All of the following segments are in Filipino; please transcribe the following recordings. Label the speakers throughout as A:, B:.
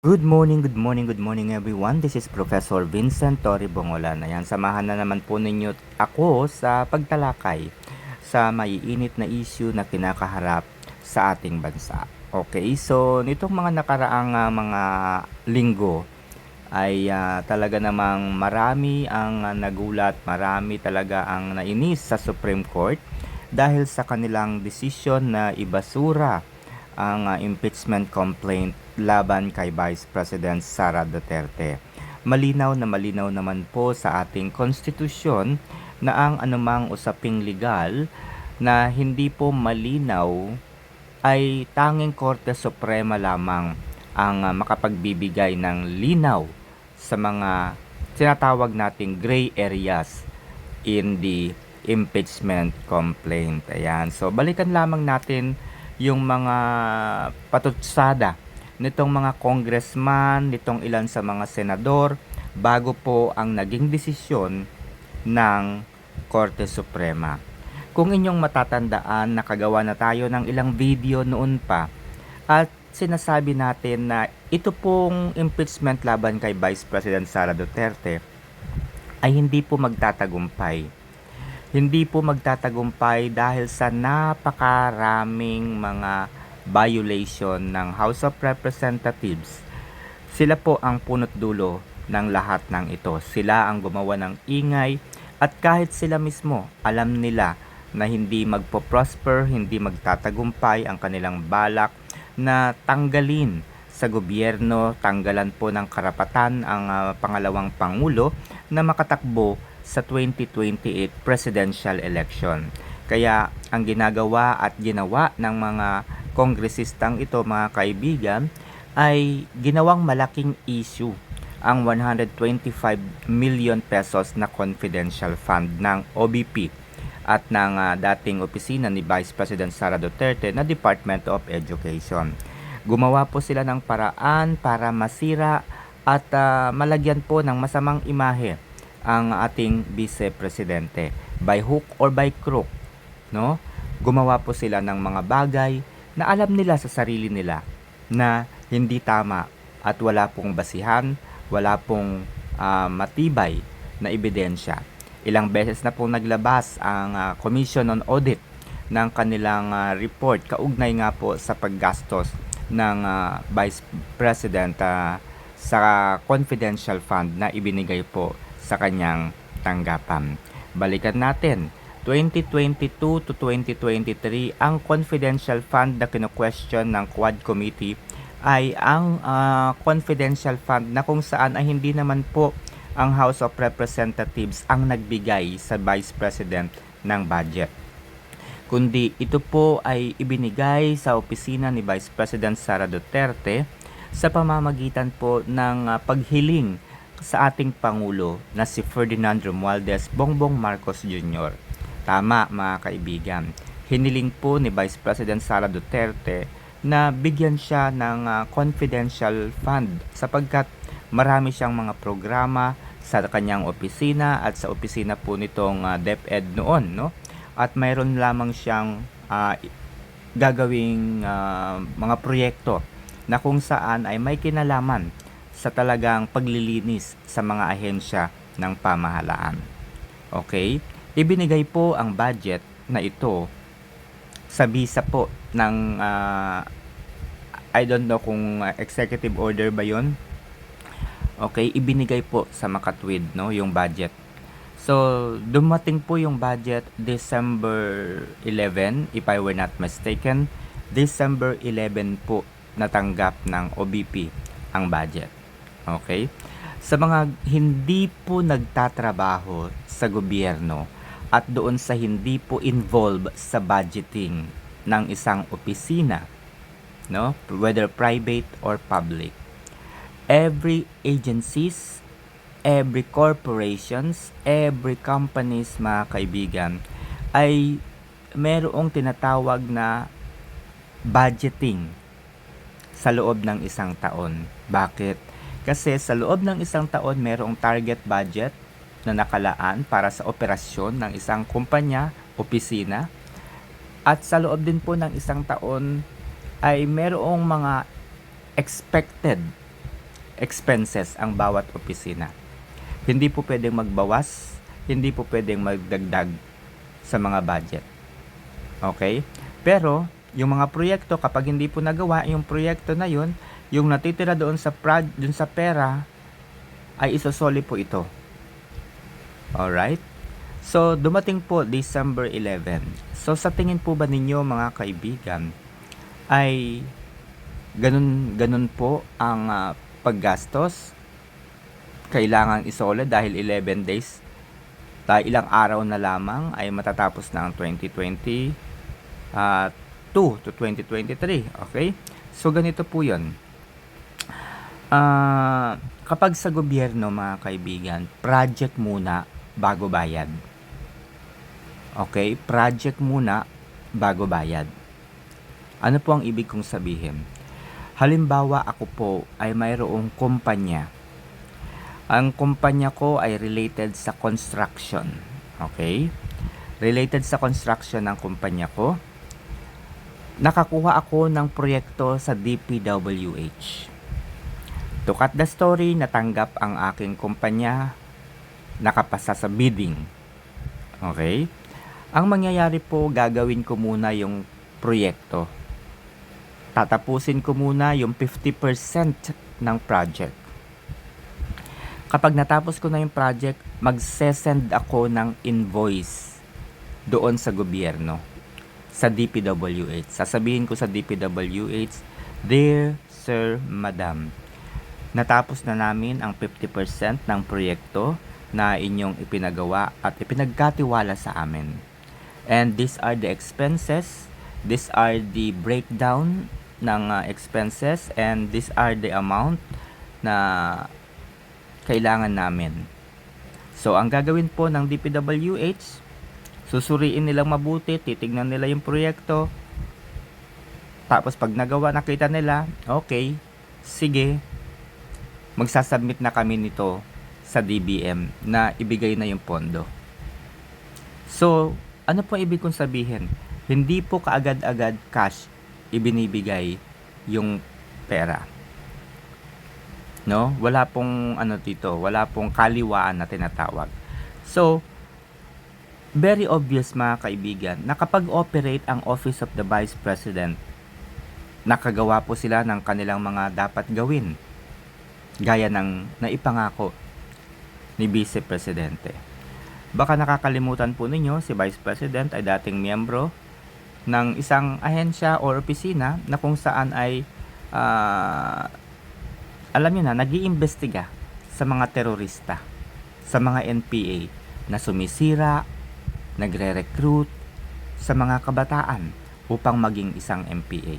A: Good morning, good morning, good morning everyone. This is Professor Vincent Torre Bongolan. Ayan, samahan na naman po ninyo ako sa pagtalakay sa maiinit na issue na kinakaharap sa ating bansa. Okay, so nitong mga nakaraang mga linggo ay talaga namang marami ang nagulat, marami talaga ang nainis sa Supreme Court dahil sa kanilang desisyon na ibasura ang impeachment complaint laban kay Vice President Sara Duterte. Malinaw na malinaw naman po sa ating konstitusyon na ang anumang usaping legal na hindi po malinaw ay tanging Korte Suprema lamang ang makapagbibigay ng linaw sa mga tinatawag nating gray areas in the impeachment complaint. Ayan. So, balikan lamang natin yung mga patutsada nitong mga congressman, nitong ilan sa mga senador, bago po ang naging desisyon ng Korte Suprema. Kung inyong matatandaan, nakagawa na tayo ng ilang video noon pa at sinasabi natin na ito pong impeachment laban kay Vice President Sara Duterte ay hindi po magtatagumpay. Hindi po magtatagumpay dahil sa napakaraming mga violation ng House of Representatives. Sila po ang punot dulo ng lahat ng ito. Sila ang gumawa ng ingay at kahit sila mismo alam nila na hindi magpo-prosper, hindi magtatagumpay ang kanilang balak na tanggalin sa gobyerno, tanggalan po ng karapatan ang pangalawang pangulo na makatakbo sa 2028 presidential election. Kaya ang ginagawa at ginawa ng mga kongresistang ito, mga kaibigan, ay ginawang malaking issue ang 125 million pesos na confidential fund ng OBP at ng dating opisina ni Vice President Sara Duterte na Department of Education. Gumawa po sila ng paraan para masira at malagyan po ng masamang imahe ang ating Vice Presidente by hook or by crook, no? Gumawa po sila ng mga bagay na alam nila sa sarili nila na hindi tama at wala pong basihan, wala pong matibay na ebidensya. Ilang beses na pong naglabas ang Commission on Audit ng kanilang report kaugnay nga po sa paggastos ng Vice President sa confidential fund na ibinigay po sa kanyang tanggapan. Balikan natin, 2022 to 2023, ang confidential fund na kino-question ng Quad Committee ay ang confidential fund na kung saan ay hindi naman po ang House of Representatives ang nagbigay sa Vice President ng budget, kundi ito po ay ibinigay sa opisina ni Vice President Sara Duterte sa pamamagitan po ng paghiling sa ating Pangulo na si Ferdinand Romualdez Bongbong Marcos Jr. Tama mga kaibigan, hiniling po ni Vice President Sara Duterte na bigyan siya ng confidential fund sapagkat marami siyang mga programa sa kanyang opisina at sa opisina po nitong DepEd noon, no? At mayroon lamang siyang gagawing mga proyekto na kung saan ay may kinalaman sa talagang paglilinis sa mga ahensya ng pamahalaan. Okay? Ibinigay po ang budget na ito sa bisa po ng I don't know kung executive order ba yon. Okay, ibinigay po sa Makatwid, no, yung budget. So, dumating po yung budget December 11, if I were not mistaken. December 11 po natanggap ng OBP ang budget. Okay? Sa mga hindi po nagtatrabaho sa gobyerno at doon sa hindi po involved sa budgeting ng isang opisina, no, whether private or public, every agencies, every corporations, every companies, mga kaibigan, ay merong tinatawag na budgeting sa loob ng isang taon. Bakit? Kasi sa loob ng isang taon, merong target budget na nakalaan para sa operasyon ng isang kumpanya, opisina. At sa loob din po ng isang taon ay merong mga expected expenses ang bawat opisina. Hindi po pwedeng magbawas, hindi po pwedeng magdagdag sa mga budget. Okay? Pero, yung mga proyekto, kapag hindi po nagawa yung proyekto na yun, yung natitira doon sa pera, ay isosoli po ito. Alright? So, dumating po December 11. So, sa tingin po ba ninyo mga kaibigan, ay ganun po ang paggastos? Kailangan isole dahil 11 days, dahil ilang araw na lamang ay matatapos na ang 2022 to 2023. Okay? So, ganito po yun. Kapag sa gobyerno mga kaibigan, project muna bago bayad. Okay? Project muna bago bayad. Ano po ang ibig kong sabihin? Halimbawa ako po ay mayroong kumpanya. Ang kumpanya ko ay related sa construction. Okay? Related sa construction ng kumpanya ko. Nakakuha ako ng proyekto sa DPWH. To cut the story, natanggap ang aking kumpanya, nakapasa sa bidding. Okay? Ang mangyayari po, gagawin ko muna yung proyekto. Tatapusin ko muna yung 50% ng project. Kapag natapos ko na yung project, magsesend ako ng invoice doon sa gobyerno, sa DPWH. Sasabihin ko sa DPWH, "Dear Sir, Madam, natapos na namin ang 50% ng proyekto na inyong ipinagawa at ipinagkatiwala sa amin. And these are the expenses, these are the breakdown ng expenses, and these are the amount na kailangan namin." So, ang gagawin po ng DPWH, susuriin nilang mabuti, titignan nila yung proyekto. Tapos pag nagawa, nakita nila, okay, sige, magsasubmit na kami nito sa DBM na ibigay na yung pondo. So, ano po ibig kong sabihin? Hindi po kaagad-agad cash ibinibigay yung pera. No? Wala pong wala pong kaliwaan na tinatawag. So, very obvious mga kaibigan, na kapag operate ang Office of the Vice President, nakagawa po sila ng kanilang mga dapat gawin. Gaya ng naipangako ni Vice Presidente. Baka nakakalimutan po ninyo, si Vice President ay dating miyembro ng isang ahensya o opisina na kung saan ay alam niyo na, nag-iimbestiga sa mga terorista, sa mga NPA na sumisira, nagre-recruit sa mga kabataan upang maging isang NPA.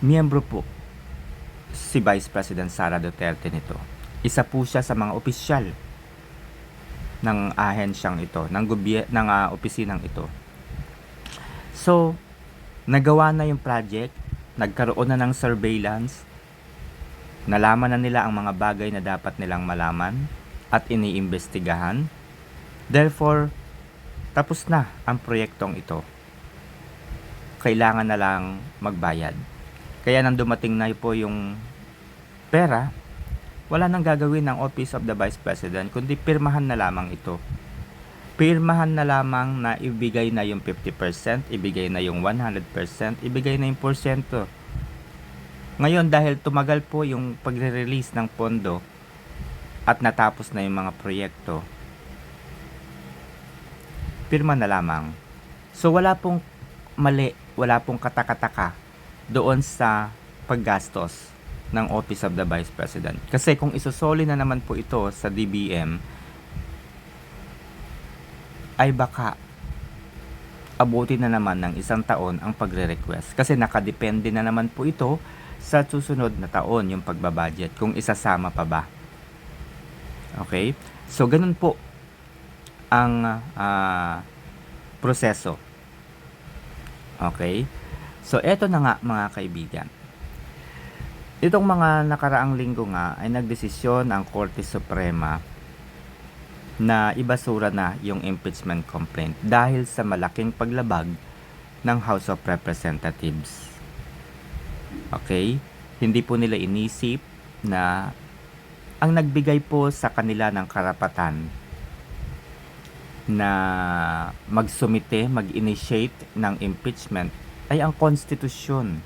A: Miyembro po si Vice President Sara Duterte nito. Isa po siya sa mga opisyal ng ahensyang ito, ng opisinang ito. So, nagawa na yung project, nagkaroon na ng surveillance, nalaman na nila ang mga bagay na dapat nilang malaman at iniimbestigahan. Therefore, tapos na ang proyektong ito. Kailangan na lang magbayad. Kaya nang dumating na po yung pera, wala nang gagawin ng Office of the Vice President kundi pirmahan na lamang ito. Pirmahan na lamang na ibigay na yung 50%, ibigay na yung 100%, ibigay na yung porsyento. Ngayon dahil tumagal po yung pagre-release ng pondo at natapos na yung mga proyekto, pirma na lamang. So wala pong mali, wala pong katakataka doon sa paggastos ng Office of the Vice President. Kasi kung isosoli na naman po ito sa DBM, ay baka abutin na naman ng 1 taon ang pagre-request. Kasi nakadepende na naman po ito sa susunod na taon yung pagbabudget, kung isasama pa ba. Okay? So, ganun po ang proseso. Okay? So, eto na nga mga kaibigan. Itong mga nakaraang linggo nga ay nagdesisyon ang Korte Suprema na ibasura na yung impeachment complaint dahil sa malaking paglabag ng House of Representatives. Okay? Hindi po nila inisip na ang nagbigay po sa kanila ng karapatan na mag-initiate ng impeachment ay ang konstitusyon.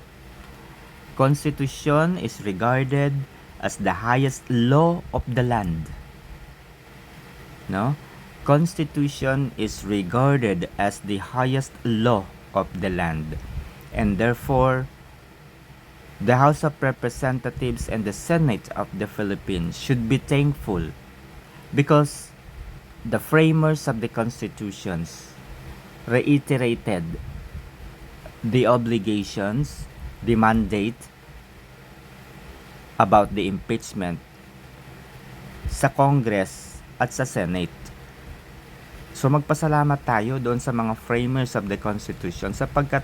A: Constitution is regarded as the highest law of the land. No? Constitution is regarded as the highest law of the land. And therefore, the House of Representatives and the Senate of the Philippines should be thankful because the framers of the constitutions reiterated the obligations, the mandate about the impeachment sa Congress at sa Senate. So magpasalamat tayo doon sa mga framers of the Constitution sapagkat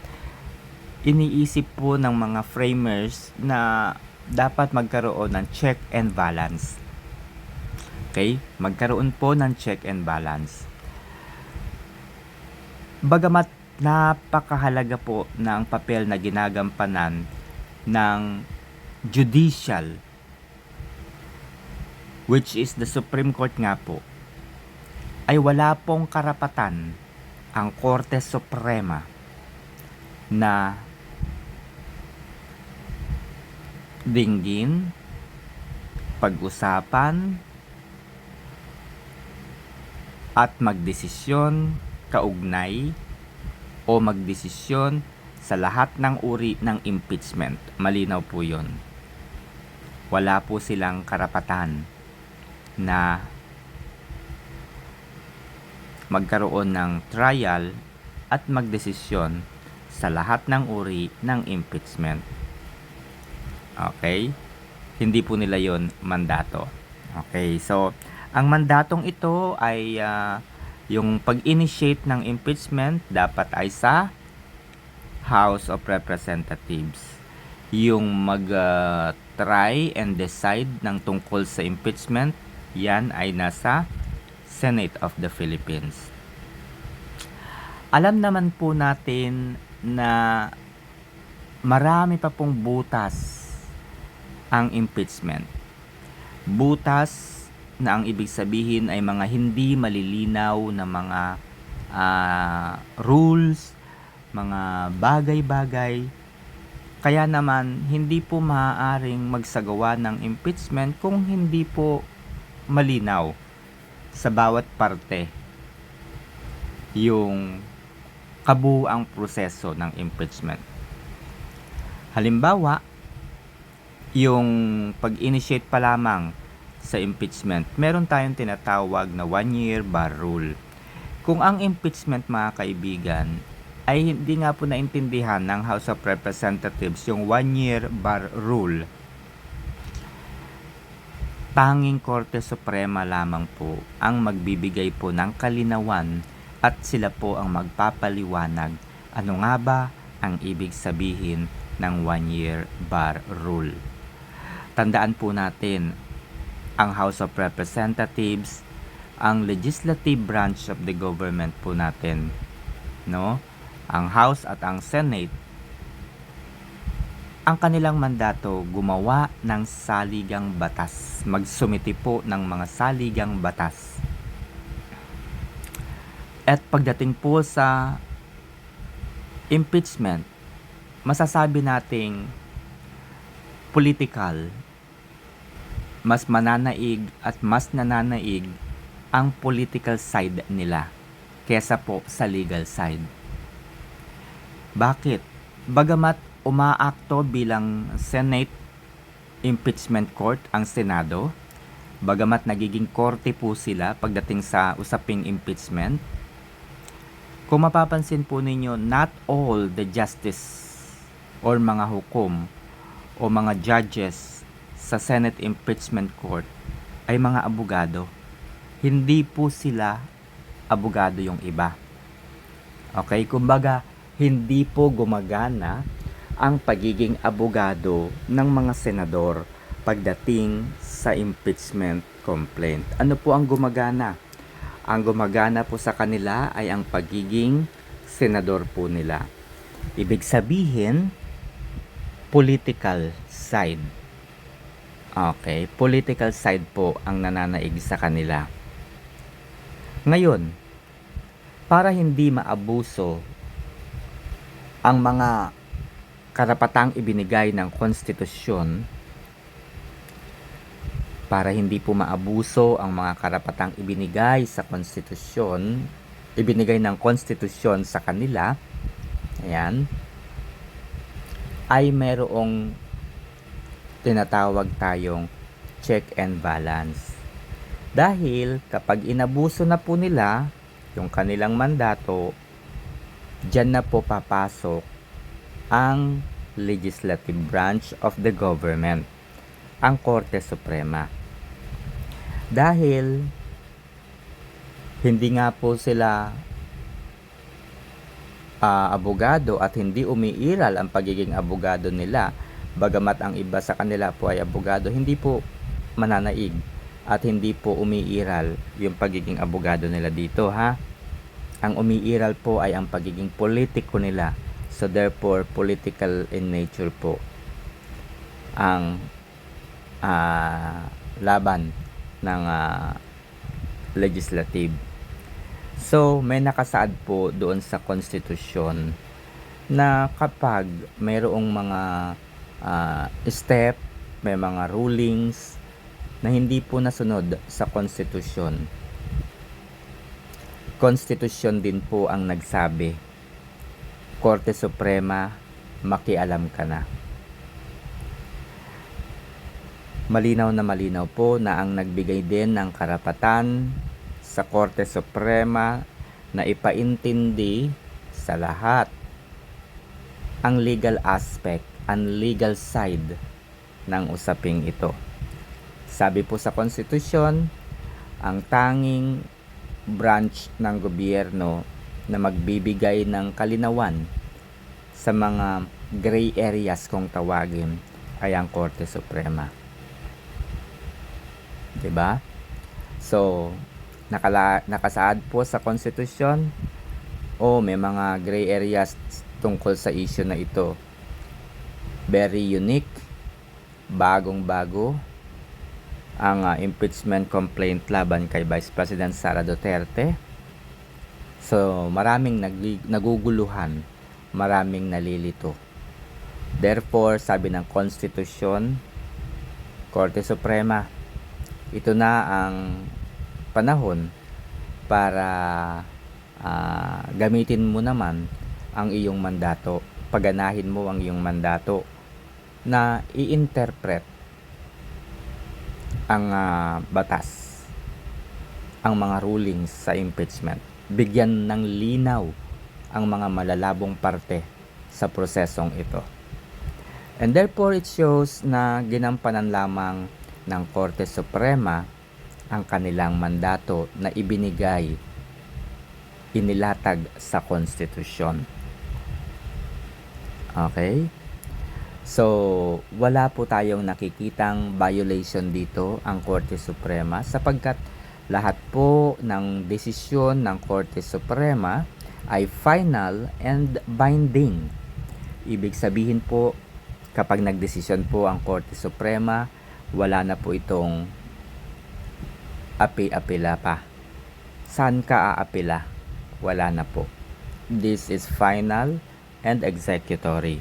A: iniisip po ng mga framers na dapat magkaroon ng check and balance. Okay? Magkaroon po ng check and balance. Bagamat napakahalaga po ng papel na ginagampanan ng judicial, which is the Supreme Court nga po, ay wala pong karapatan ang Korte Suprema na dinggin, pag-usapan, at magdesisyon kaugnay o magdesisyon sa lahat ng uri ng impeachment. Malinaw po yun. Wala po silang karapatan na magkaroon ng trial at magdesisyon sa lahat ng uri ng impeachment. Okay? Hindi po nila yon mandato. Okay, so ang mandatong ito ay yung pag-initiate ng impeachment dapat ay sa House of Representatives. Yung mag-try and decide ng tungkol sa impeachment, yan ay nasa Senate of the Philippines. Alam naman po natin na marami pa pong butas ang impeachment. Butas na ang ibig sabihin ay mga hindi malilinaw na mga rules, mga bagay-bagay. Kaya naman, hindi po maaaring magsagawa ng impeachment kung hindi po malinaw sa bawat parte yung kabuuang proseso ng impeachment. Halimbawa, yung pag-initiate pa lamang sa impeachment, meron tayong tinatawag na 1-year bar rule. Kung ang impeachment, mga kaibigan, ay hindi nga po naintindihan ng House of Representatives yung 1-year bar rule, tanging Korte Suprema lamang po ang magbibigay po ng kalinawan at sila po ang magpapaliwanag ano nga ba ang ibig sabihin ng 1-year bar rule. Tandaan po natin, ang House of Representatives, ang legislative branch of the government po natin, no? Ang House at ang Senate, ang kanilang mandato gumawa ng saligang batas, magsumiti po ng mga saligang batas. At pagdating po sa impeachment, masasabi nating political, mas mananaig at mas nananaig ang political side nila kesa po sa legal side. Bakit? Bagamat umaakto bilang Senate Impeachment Court ang Senado, bagamat nagiging korte po sila pagdating sa usaping impeachment, kung mapapansin po ninyo, not all the justice or mga hukom o mga judges sa Senate Impeachment Court ay mga abogado. Hindi po sila abogado yung iba. Okay, kumbaga hindi po gumagana ang pagiging abogado ng mga senador pagdating sa impeachment complaint. Ano po ang gumagana? Ang gumagana po sa kanila ay ang pagiging senador po nila. Ibig sabihin, political side. Okay, political side po ang nananaig sa kanila. Ngayon, para hindi maabuso ang mga karapatang ibinigay ng konstitusyon, para hindi po maabuso ang mga karapatang ibinigay sa konstitusyon, ibinigay ng konstitusyon sa kanila, ayan, ay merong tinatawag tayong check and balance. Dahil kapag inabuso na po nila yung kanilang mandato, dyan na po papasok ang legislative branch of the government, ang Korte Suprema. Dahil hindi nga po sila abogado at hindi umiiral ang pagiging abogado nila, bagamat ang iba sa kanila po ay abogado, hindi po mananaig at hindi po umiiral yung pagiging abogado nila dito, ha. Ang umiiral po ay ang pagiging politiko nila. So therefore, political in nature po ang laban ng legislative. So, may nakasaad po doon sa konstitusyon na kapag mayroong mga step, may mga rulings na hindi po nasunod sa konstitusyon, konstitusyon din po ang nagsabi, Korte Suprema, makialam ka na. Malinaw po na ang nagbigay din ng karapatan sa Korte Suprema na ipaintindi sa lahat ang legal aspect, ang legal side ng usaping ito. Sabi po sa konstitusyon, ang tanging branch ng gobyerno na magbibigay ng kalinawan sa mga gray areas kung tawagin ay ang Korte Suprema. 'Di ba? So, nakasaad po sa konstitusyon may mga gray areas tungkol sa issue na ito. Very unique, bagong-bago ang impeachment complaint laban kay Vice President Sara Duterte. So, maraming naguguluhan, maraming nalilito. Therefore, sabi ng konstitusyon, Korte Suprema, ito na ang panahon para gamitin mo naman ang iyong mandato, paganahin mo ang iyong mandato na i-interpret ang batas, ang mga rulings sa impeachment. Bigyan ng linaw ang mga malalabong parte sa prosesong ito. And therefore, it shows na ginampanan lamang ng Korte Suprema ang kanilang mandato na ibinigay, inilatag sa konstitusyon. Okay? So, wala po tayong nakikitang violation dito ang Korte Suprema sapagkat lahat po ng desisyon ng Korte Suprema ay final and binding. Ibig sabihin po, kapag nagdesisyon po ang Korte Suprema, wala na po itong api-apila pa. Saan ka aapila? Wala na po. This is final and executory.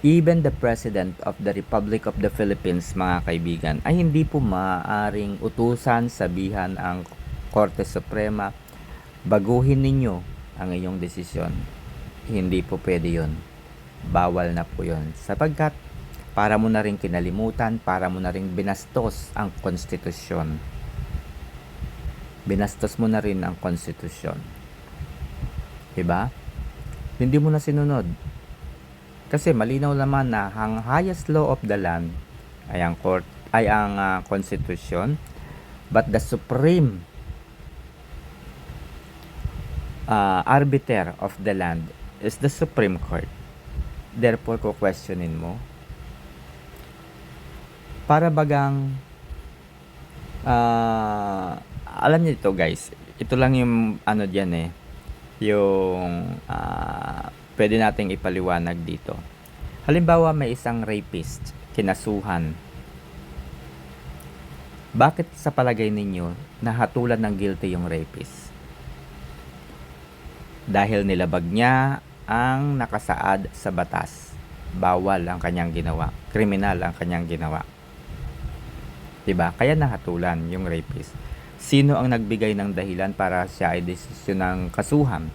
A: Even the President of the Republic of the Philippines, mga kaibigan, ay hindi po maaaring utusan, sabihan ang Korte Suprema, baguhin ninyo ang inyong desisyon. Hindi po pwede yun. Bawal na po yun. Sapagkat para mo na rin kinalimutan, para mo na rin binastos ang konstitusyon. Binastos mo na rin ang konstitusyon. Diba? Hindi mo na sinunod. Kasi malinaw naman na ang highest law of the land ay ang constitution, but the supreme arbiter of the land is the Supreme Court. Therefore, questionin mo. Para bagang alam niyo ito, guys. Ito lang yung diyan yung pwede nating ipaliwanag dito. Halimbawa, may isang rapist, kinasuhan. Bakit sa palagay ninyo nahatulan ng guilty yung rapist? Dahil nilabag niya ang nakasaad sa batas. Bawal ang kanyang ginawa. Kriminal ang kanyang ginawa. 'Di ba? Kaya nahatulan yung rapist. Sino ang nagbigay ng dahilan para siya ay desisyon ng kasuhan?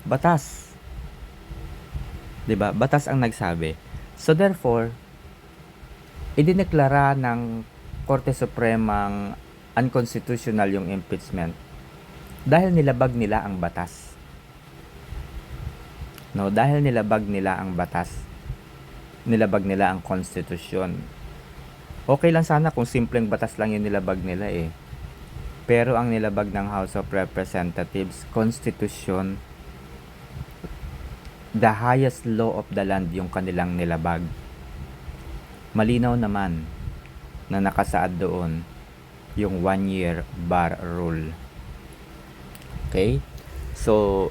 A: Batas. 'Di ba? Batas ang nagsabi. So therefore, idineklara ng Korte Supremang unconstitutional yung impeachment dahil nilabag nila ang batas. No, dahil nilabag nila ang batas. Nilabag nila ang konstitusyon. Okay lang sana kung simpleng batas lang yung nilabag nila eh. Pero ang nilabag ng House of Representatives, konstitusyon, the highest law of the land yung kanilang nilabag. Malinaw naman na nakasaad doon yung 1-year bar rule. Okay? So,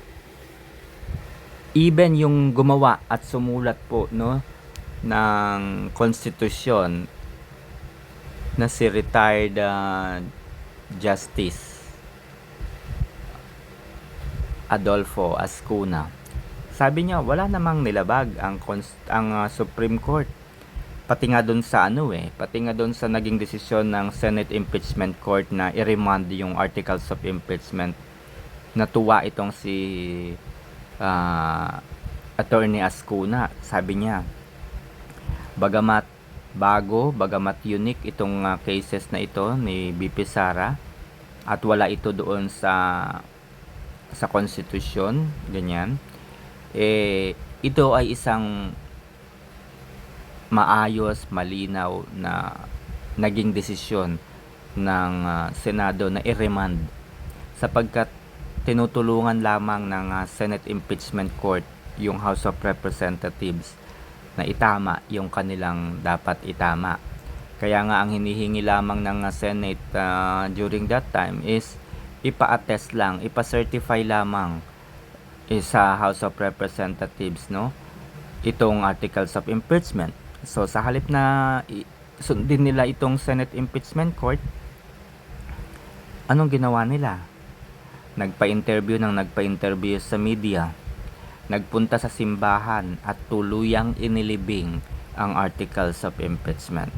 A: even yung gumawa at sumulat po no ng konstitusyon na si retired Justice Adolfo Ascuna, sabi niya wala namang nilabag ang Supreme Court. Pati nga doon sa pati nga doon sa naging desisyon ng Senate Impeachment Court na i-remand yung articles of impeachment, natuwa itong si Attorney Ascuna. Sabi niya, bagamat unique itong cases na ito ni BP Sara at wala ito doon sa konstitusyon, ganyan, ito ay isang maayos, malinaw na naging desisyon ng Senado na i-remand sapagkat tinutulungan lamang ng Senate Impeachment Court yung House of Representatives na itama yung kanilang dapat itama. Kaya nga ang hinihingi lamang ng Senate during that time is ipa-attest lang, ipa-certify lamang sa House of Representatives itong articles of impeachment. So sa halip na sundin nila itong Senate Impeachment Court, anong ginawa nila? Nagpa-interview sa media, nagpunta sa simbahan at tuluyang inilibing ang articles of impeachment.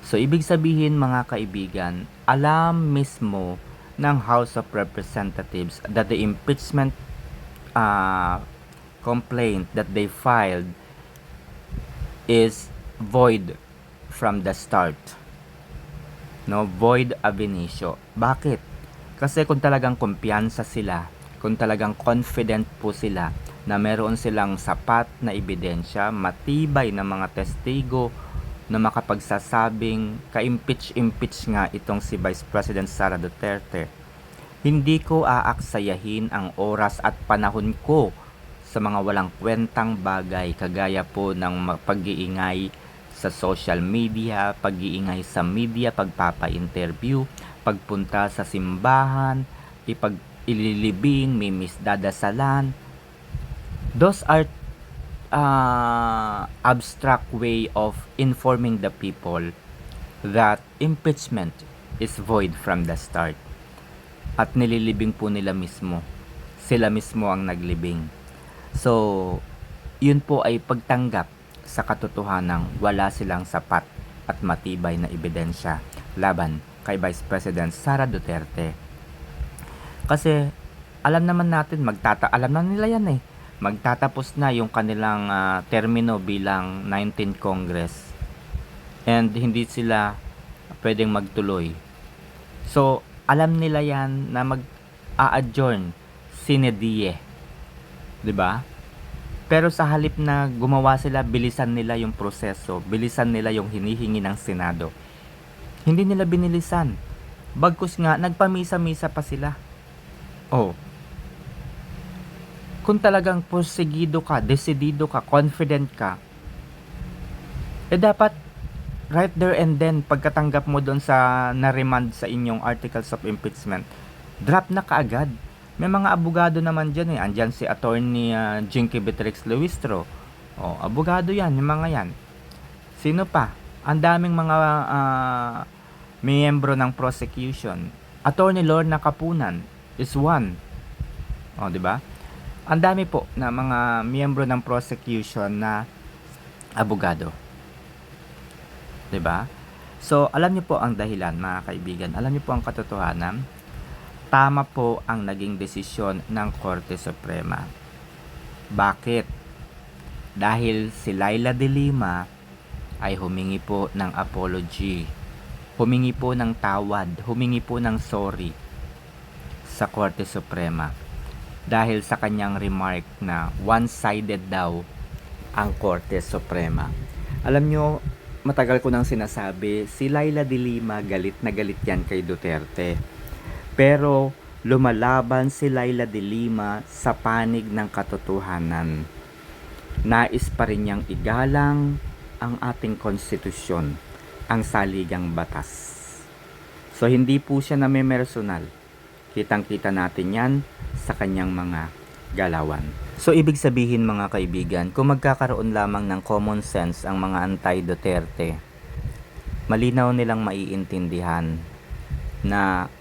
A: So ibig sabihin mga kaibigan, alam mismo ng House of Representatives that the impeachment complaint that they filed is void from the start. Void ab initio. Bakit? Kasi kung talagang kumpiyansa sila, kung talagang confident po sila na meron silang sapat na ebidensya, matibay na mga testigo na makapagsasabing ka-impeach nga itong si Vice President Sara Duterte, hindi ko aaksayahin ang oras at panahon ko sa mga walang kwentang bagay kagaya po ng pag-iingay sa social media, pag-iingay sa media, pagpapa-interview, pagpunta sa simbahan, ililibing, mimisdadasalan. Those are abstract way of informing the people that impeachment is void from the start. At nililibing po nila mismo. Sila mismo ang naglibing. So, yun po ay pagtanggap sa katotohanang wala silang sapat at matibay na ebidensya laban kay Vice President Sara Duterte. Kasi alam naman natin, alam na nila yan magtatapos na yung kanilang termino bilang 19th Congress and hindi sila pwedeng magtuloy. So alam nila yan na mag-a-adjourn sine die, 'di ba? Pero sa halip na gumawa sila, bilisan nila yung proseso, bilisan nila yung hinihingi ng Senado. Hindi nila binilisan. Bagkus nga, nagpamisa-misa pa sila. Kung talagang porsigido ka, desidido ka, confident ka, dapat right there and then, pagkatanggap mo doon sa na-remand sa inyong articles of impeachment, drop na kaagad. May mga abogado naman dyan Andyan si Attorney Jinky Beatrix Luistro. O, abogado yan, yung mga yan. Sino pa? Ang daming mga miyembro ng prosecution. Attorney Lorna Kapunan is one. O, di ba? Ang dami po na mga miyembro ng prosecution na abogado. 'Di ba? So, alam niyo po ang dahilan, mga kaibigan. Alam niyo po ang katotohanan. Tama po ang naging desisyon ng Korte Suprema. Bakit? Dahil si Laila de Lima ay humingi po ng apology. Humingi po ng tawad, humingi po ng sorry sa Korte Suprema. Dahil sa kanyang remark na one-sided daw ang Korte Suprema. Alam nyo, matagal ko nang sinasabi, si Laila de Lima galit na galit yan kay Duterte. Pero lumalaban si Laila de Lima sa panig ng katotohanan. Nais pa rin niyang igalang ang ating konstitusyon, ang saligang batas. So hindi po siya name-personal. Kitang-kita natin yan sa kanyang mga galawan. So ibig sabihin, mga kaibigan, kung magkakaroon lamang ng common sense ang mga anti-Duterte, malinaw nilang maiintindihan na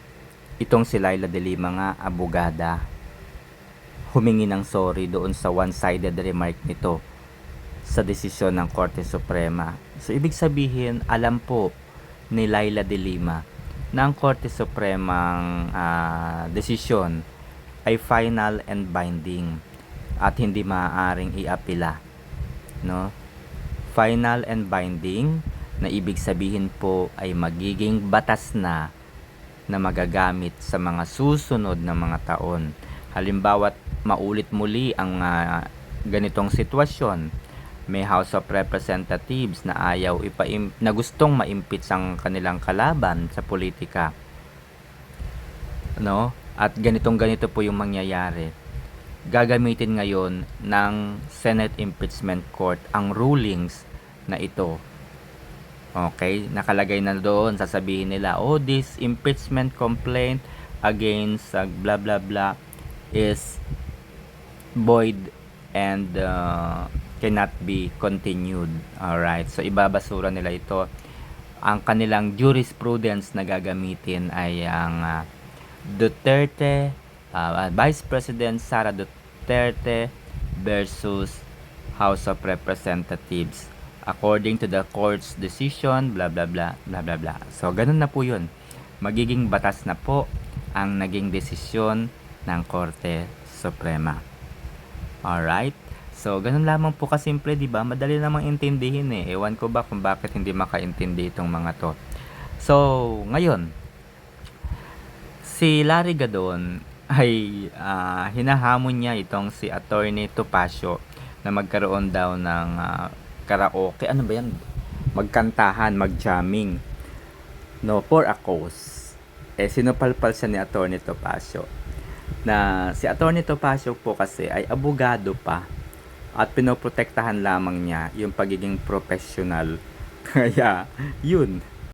A: itong si Laila de Lima nga, abogada, humingi ng sorry doon sa one-sided remark nito sa desisyon ng Korte Suprema. So ibig sabihin, alam po ni Laila de Lima na ang Korte Supremang desisyon ay final and binding at hindi maaaring iapila, no? Final and binding na ibig sabihin po ay magiging batas na magagamit sa mga susunod na mga taon. Halimbawa, maulit muli ang ganitong sitwasyon, may House of Representatives na na gustong ma-impeach ang kanilang kalaban sa politika, no? At ganito po yung mangyayari. Gagamitin ngayon ng Senate Impeachment Court ang rulings na ito. Okay, nakalagay na doon, sasabihin nila, oh, this impeachment complaint against blah blah blah is void and cannot be continued. Alright, so ibabasura nila ito. Ang kanilang jurisprudence na gagamitin ay ang Duterte, Vice President Sara Duterte versus House of Representatives according to the court's decision, blah blah blah blah blah blah. So ganun na po 'yun. Magiging batas na po ang naging desisyon ng Korte Suprema. Alright? So ganun lamang po kasimple, 'di ba? Madali namang intindihin eh. Ewan ko ba kung bakit hindi makaintindi itong mga 'to. So, ngayon, si Larry Gadon ay hinahamon niya itong si Attorney Topacio na magkaroon daw ng karaoke. Ano ba yan? Magkantahan, magjamming. No, for a cause. Sinupalpal siya ni Attorney Topacio. Na si Attorney Topacio po kasi ay abogado pa at pinoprotektahan lamang niya yung pagiging professional. Kaya, yun.